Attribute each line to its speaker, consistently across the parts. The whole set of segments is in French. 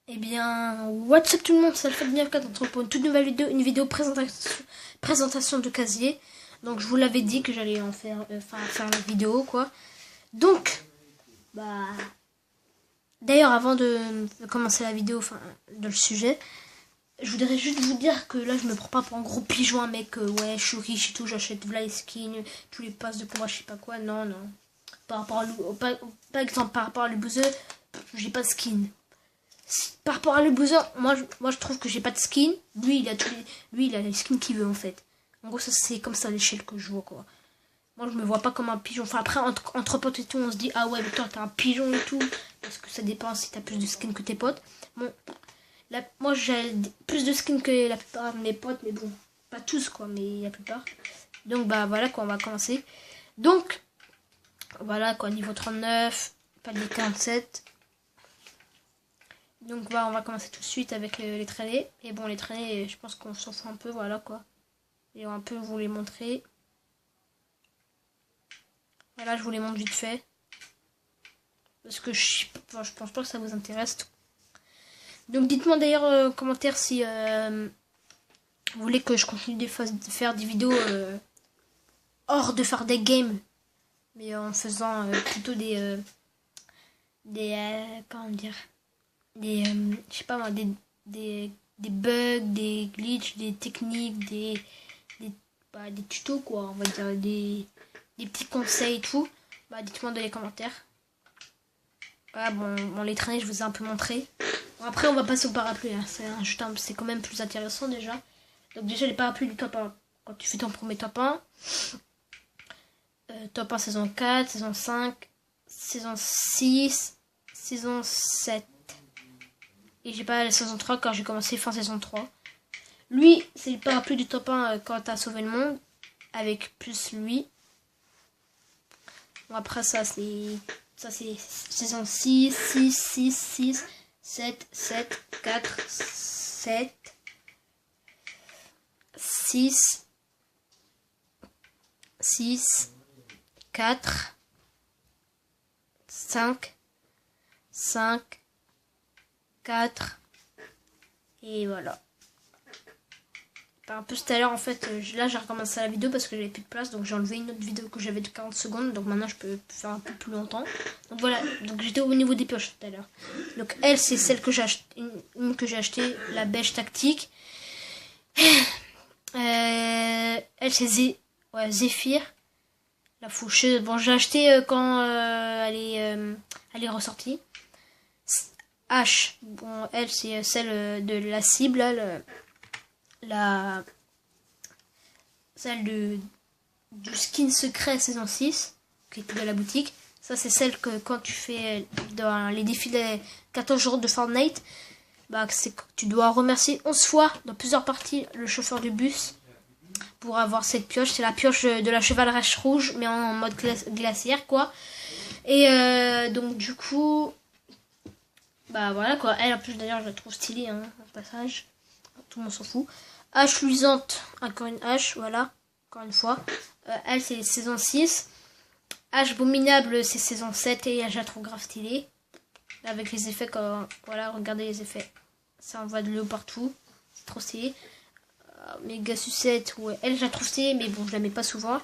Speaker 1: Eh bien, what's up tout le monde, c'est Alpha 94 on se retrouve pour une toute nouvelle vidéo, une vidéo présentation de casier. Donc je vous l'avais dit que j'allais en faire, faire la vidéo quoi. Donc, bah, d'ailleurs avant de commencer la vidéo, dans le sujet, je voudrais juste vous dire que là je me prends pas pour un gros pigeon, un mec, ouais je suis riche et tout, j'achète Vlad Skin, tous les passes de combat, je sais pas quoi, non. Par rapport à par exemple par rapport à le buzzer, j'ai pas de skin. Par rapport à le buzzer, moi je trouve que j'ai pas de skin. Lui il a les skins qu'il veut en fait. En gros ça c'est comme ça l'échelle que je vois quoi. Moi je me vois pas comme un pigeon. Enfin après entre potes et tout on se dit ah ouais mais toi t'es un pigeon et tout. Parce que ça dépend si t'as plus de skins que tes potes. Bon là, moi j'ai plus de skins que la plupart de mes potes mais bon pas tous quoi mais la plupart. Donc bah voilà quoi on va commencer. Donc voilà quoi niveau 39, palier 47. Donc voilà, on va commencer tout de suite avec les traînées. Et bon, les traînées, je pense qu'on s'en fout un peu, voilà quoi. Et on va un peu vous les montrer. Voilà, je vous les montre vite fait. Parce que je pense pas que ça vous intéresse. Donc dites-moi d'ailleurs en commentaire si vous voulez que je continue de faire des vidéos hors de faire des games. Mais en faisant plutôt comment dire, je sais pas moi, des bugs, des glitches, des techniques, des tutos quoi, on va dire des petits conseils et tout. Bah dites-moi dans les commentaires. Voilà, bon les traînées je vous ai un peu montré. Bon, après on va passer au parapluie, hein. C'est quand même plus intéressant déjà. Donc déjà les parapluies du top 1. Quand tu fais ton premier top 1. Top 1 saison 4, saison 5, saison 6, saison 7. Et j'ai pas la saison 3 quand j'ai commencé fin saison 3. Lui, c'est le parapluie du top 1 quand t'as sauvé le monde. Avec plus lui. Bon, après ça c'est saison 6, 6, 6, 6, 7, 7, 4, 7, 6, 6, 4, 5, 5, 4. Et voilà. Un peu tout à l'heure en fait, là j'ai recommencé la vidéo parce que j'avais plus de place, donc j'ai enlevé une autre vidéo que j'avais de 40 secondes, donc maintenant je peux faire un peu plus longtemps. Donc voilà, donc j'étais au niveau des pioches tout à l'heure. Donc elle c'est celle que j'ai acheté, une que j'ai acheté, la beige tactique. Elle c'est Zephyr, la faucheuse. Bon j'ai acheté quand elle est ressortie. H, bon elle c'est celle de la cible là, celle du skin secret saison 6 qui était de la boutique. Ça c'est celle que quand tu fais dans les défis des 14 jours de Fortnite, bah tu dois remercier 11 fois dans plusieurs parties le chauffeur du bus pour avoir cette pioche. C'est la pioche de la chevaleresse rouge mais en mode glaciaire quoi. Et donc du coup bah voilà quoi. Elle en plus d'ailleurs je la trouve stylée hein, au passage. Tout le monde s'en fout. Hache luisante, encore une hache, voilà, encore une fois. Elle, c'est saison 6. Hache abominable, c'est saison 7 et je la trouve grave stylée. Avec les effets, voilà, regardez les effets. Ça envoie de l'eau partout. C'est trop stylé. Méga sucette, ouais. Elle, je la trouve stylée, mais bon, je la mets pas souvent.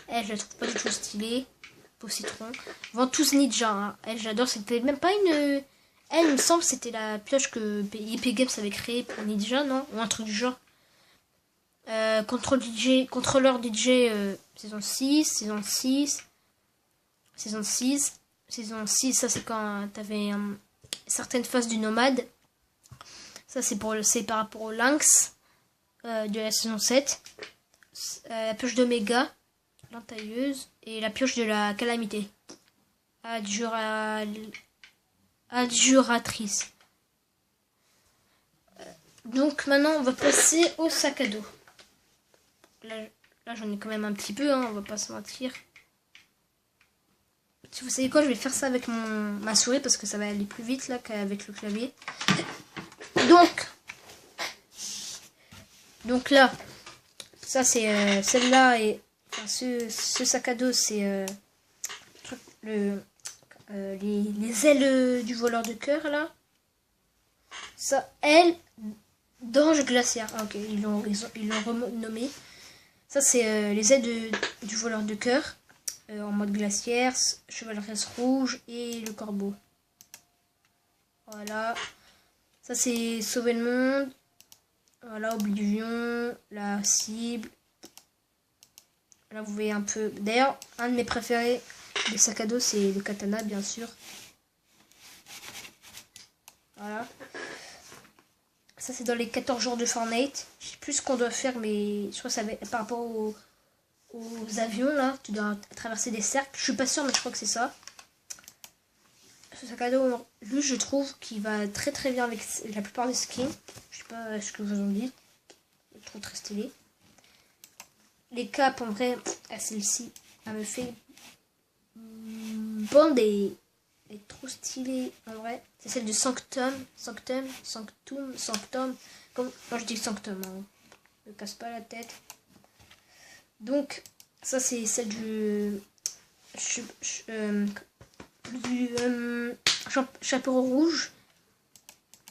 Speaker 1: Elle, je la trouve pas du tout stylée. Beau citron. Ventouse Ninja, hein. Elle, j'adore. C'était même pas une. Elle, il me semble, c'était la pioche que Epic Games avait créée pour Ninja, non? Ou un truc du genre. Contrôleur DJ saison 6, saison 6, saison 6, saison 6, ça c'est quand t'avais certaines phases du nomade. Ça c'est par rapport au lynx de la saison 7. La pioche d'Oméga, l'entailleuse, et la pioche de la calamité. Adjuratrice. Donc maintenant on va passer au sac à dos. Là j'en ai quand même un petit peu, hein, on va pas se mentir. Si vous savez quoi, je vais faire ça avec ma souris parce que ça va aller plus vite là qu'avec le clavier. Donc là, ça c'est celle-là et enfin, ce sac à dos c'est les ailes du voleur de cœur là. Ça, elle, d'ange glaciaire. Ah, ok, ils l'ont renommé. Ça, c'est les aides du voleur de cœur. En mode glaciaire, chevaleresse rouge et le corbeau. Voilà. Ça, c'est sauver le monde. Voilà, Oblivion, la cible. Là, vous voyez un peu. D'ailleurs, un de mes préférés des sacs à dos, c'est le katana, bien sûr. Voilà. Ça, c'est dans les 14 jours de Fortnite. Je sais plus ce qu'on doit faire, mais je crois que ça va être par rapport aux avions, là. Tu dois traverser des cercles. Je suis pas sûre, mais je crois que c'est ça. Ce sac à dos, lui, je trouve qu'il va très très bien avec la plupart des skins. Je sais pas ce que vous en dites. Je trouve très stylé. Les capes, en vrai, celle-ci, elle me fait bande et trop stylée, en vrai. C'est celle de Sanctum. Comme, non, je dis Sanctum, hein. Ne casse pas la tête. Donc, ça, c'est celle du chapeau rouge.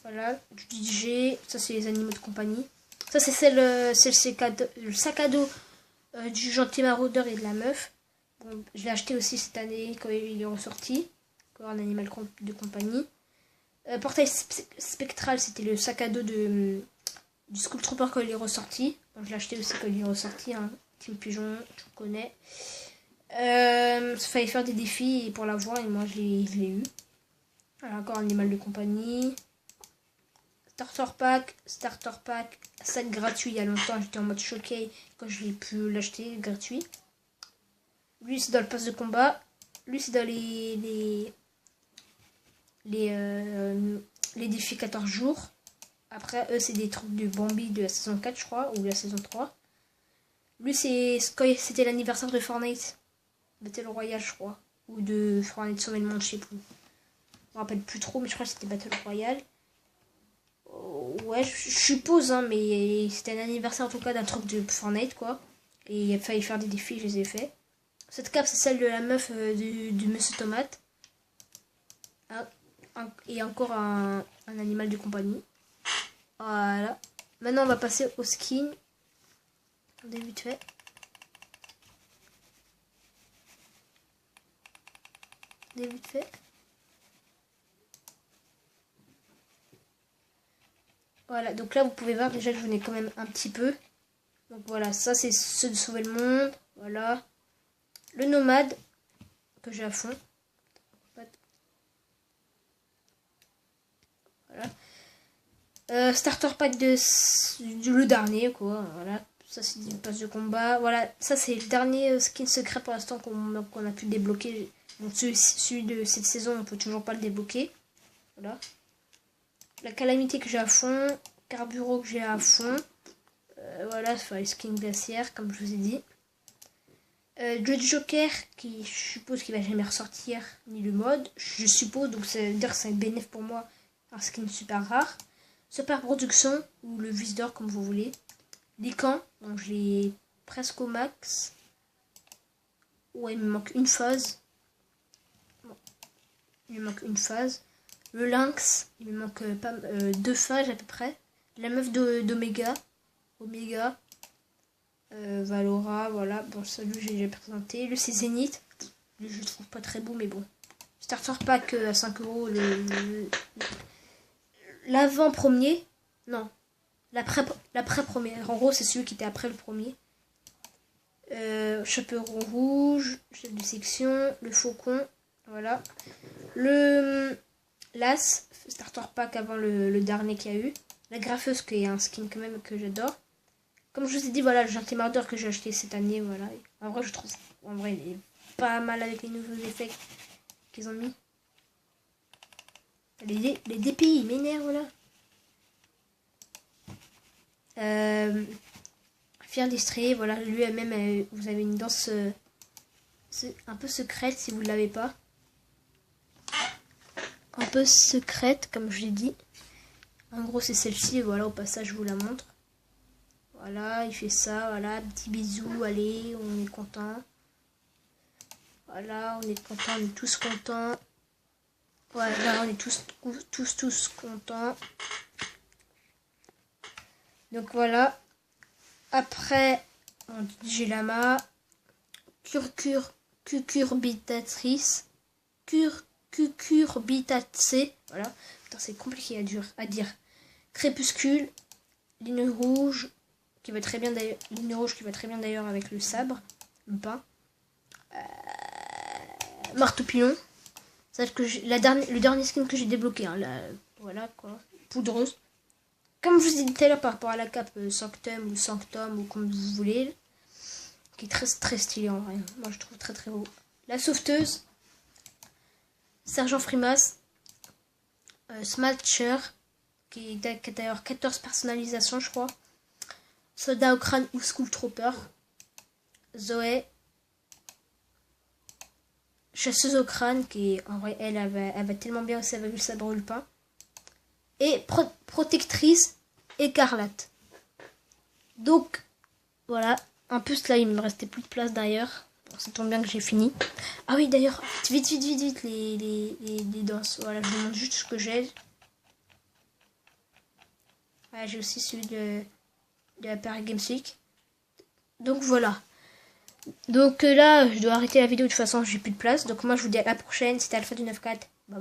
Speaker 1: Voilà, du DJ. Ça, c'est les animaux de compagnie. Ça, c'est le sac à dos du gentil maraudeur et de la meuf. Bon, je l'ai acheté aussi cette année quand il est ressorti. Encore un animal de compagnie. Portail spectral, c'était le sac à dos du Skull Trooper quand il est ressorti. Bon, je l'ai acheté aussi quand il est ressorti. Hein. Team Pigeon, tu connais. Il fallait faire des défis pour l'avoir et moi je l'ai eu. Alors, encore un animal de compagnie. Starter pack, sac gratuit il y a longtemps. J'étais en mode choqué quand je l'ai pu l'acheter gratuit. Lui c'est dans le pass de combat. Lui c'est dans les défis 14 jours. Après eux c'est des trucs de Bambi de la saison 4 je crois, ou de la saison 3. Lui c'est quand c'était l'anniversaire de Fortnite. Battle Royale je crois. Ou de Fortnite Sauver le Monde, je sais plus. Je me rappelle plus trop mais je crois que c'était Battle Royale. Ouais, je suppose, hein, mais c'était un anniversaire en tout cas d'un truc de Fortnite, quoi. Et il a fallu faire des défis, je les ai faits. Cette cape, c'est celle de la meuf du Monsieur Tomate. Et encore un animal de compagnie. Voilà. Maintenant, on va passer au skin. Attendez, vite fait. Voilà, donc là vous pouvez voir déjà que j'en ai quand même un petit peu. Donc voilà, ça c'est ceux de sauver le monde. Voilà. Le nomade que j'ai à fond. Voilà. Starter pack le dernier quoi. Voilà. Ça c'est une passe de combat. Voilà, ça c'est le dernier skin secret pour l'instant qu'on a pu débloquer. Donc celui de cette saison on peut toujours pas le débloquer. Voilà. La calamité que j'ai à fond, Carburo que j'ai à fond, voilà, c'est les skins glaciaires comme je vous ai dit. Le Joker qui je suppose qu'il va jamais ressortir, ni le mode, je suppose, donc ça veut dire que c'est un bénéfice pour moi, un skin super rare. Super production ou le vis d'or comme vous voulez. Lican, donc je l'ai presque au max. Ouais, il me manque une phase. Bon, il me manque une phase. Le lynx, il me manque pas 2 phases à peu près. La meuf d'Omega. Valora, voilà. Bon, ça, lui, j'ai déjà présenté. Le c'est Zénith. Lui, je le trouve pas très beau, mais bon. Starter pack à 5 €. L'avant-premier. Non. L'après-premier. En gros, c'est celui qui était après le premier. Chaperon rouge. Chef de section. Le faucon. Voilà. L'As, starter pack avant le dernier qu'il y a eu. La graffeuse qui est un skin quand même que j'adore. Comme je vous ai dit, voilà, le gentil maraudeur que j'ai acheté cette année, voilà. En vrai, je trouve, il est pas mal avec les nouveaux effets qu'ils ont mis. Les DPI m'énervent là. Fier distrait, voilà, lui-même, vous avez une danse un peu secrète si vous ne l'avez pas. Un peu secrète comme je l'ai dit. En gros c'est celle-ci, voilà, au passage je vous la montre. Voilà, il fait ça, voilà, petit bisou, allez, on est content. Voilà, on est content, on est tous contents. Voilà, on est tous contents. Donc voilà. Après, j'ai Lama, cucurbitatrice, cucurbitacée, voilà. Putain, c'est compliqué à dire. Crépuscule, ligne rouge, qui va très bien d'ailleurs avec le sabre, le pain. Marteau pilon, celle que le dernier skin que j'ai débloqué, hein, voilà quoi, poudreuse. Comme je vous ai dit tout à l'heure par rapport à la cape Sanctum ou Sanctum ou comme vous voulez, qui est très très stylé en vrai. Moi je trouve très très beau. La sauveteuse, Sergent Frimas, Smasher, qui a d'ailleurs 14 personnalisations je crois. Soldat au crâne ou School Trooper, Zoé, Chasseuse au crâne, qui en vrai elle va tellement bien aussi avec le sabre le pain. Et protectrice écarlate. Donc voilà, un peu slime, il me restait plus de place d'ailleurs. Bon, ça tombe bien que j'ai fini. Ah oui d'ailleurs, vite les danses. Voilà, je vous montre juste ce que j'ai. Voilà, j'ai aussi celui de la Paris Games Week. Donc voilà. Donc là, je dois arrêter la vidéo, de toute façon j'ai plus de place. Donc moi je vous dis à la prochaine, c'était Alpha du 9.4.